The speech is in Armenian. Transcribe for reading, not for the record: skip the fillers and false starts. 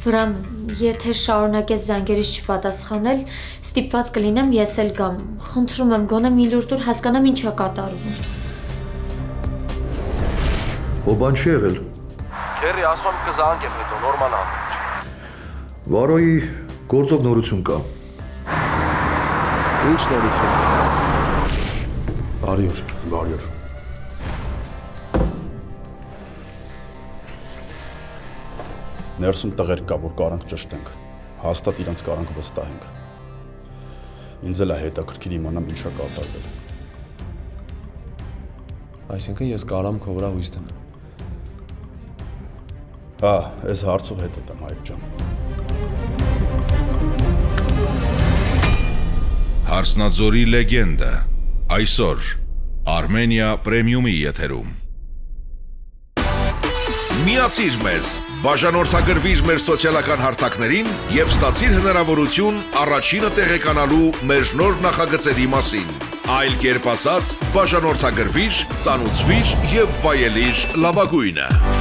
Վրամ, եթե շարունակես զանգերից չպատասխանել, ստիպված կլինեմ ես էլ գամ։ Խնդրում եմ, գոնե մի լուր տուր, հասկանամ ինչ է կատարվում։ Բան չի եղել։ Քերի, ասում եմ կզանգեմ հետո, նորմալ ամեն։ Վարոյի գործով նորություն կա։ Ինչ նորություն։ Բարի օր։ Բարի օր։ Ներսում տղեր կա, որ կարանք ճշտենք, հաստատ իրենց կարանք վստահենք։ Ինձ էլ է հետաքրքիր իմանամ ինչա կատարվել։ Այսինքն ես կարամ քո վրա հույս դնեմ։ Հա, ես հարցով հետ եմ այդ ջան։ Հարսնաձորի լեգենդը այսօր Armenia Premium-ի եթերում։ Միացիր մեզ, բաժանորդագրվիր մեր սոցիալական հարթակներին եւ ստացիր հնարավորություն առաջինը տեղեկանալու մեր նոր նախագծերի մասին։ Այլ կերպ ասած, բաժանորդագրվիր, ծանուցվիր եւ վայելիր լավագույնը։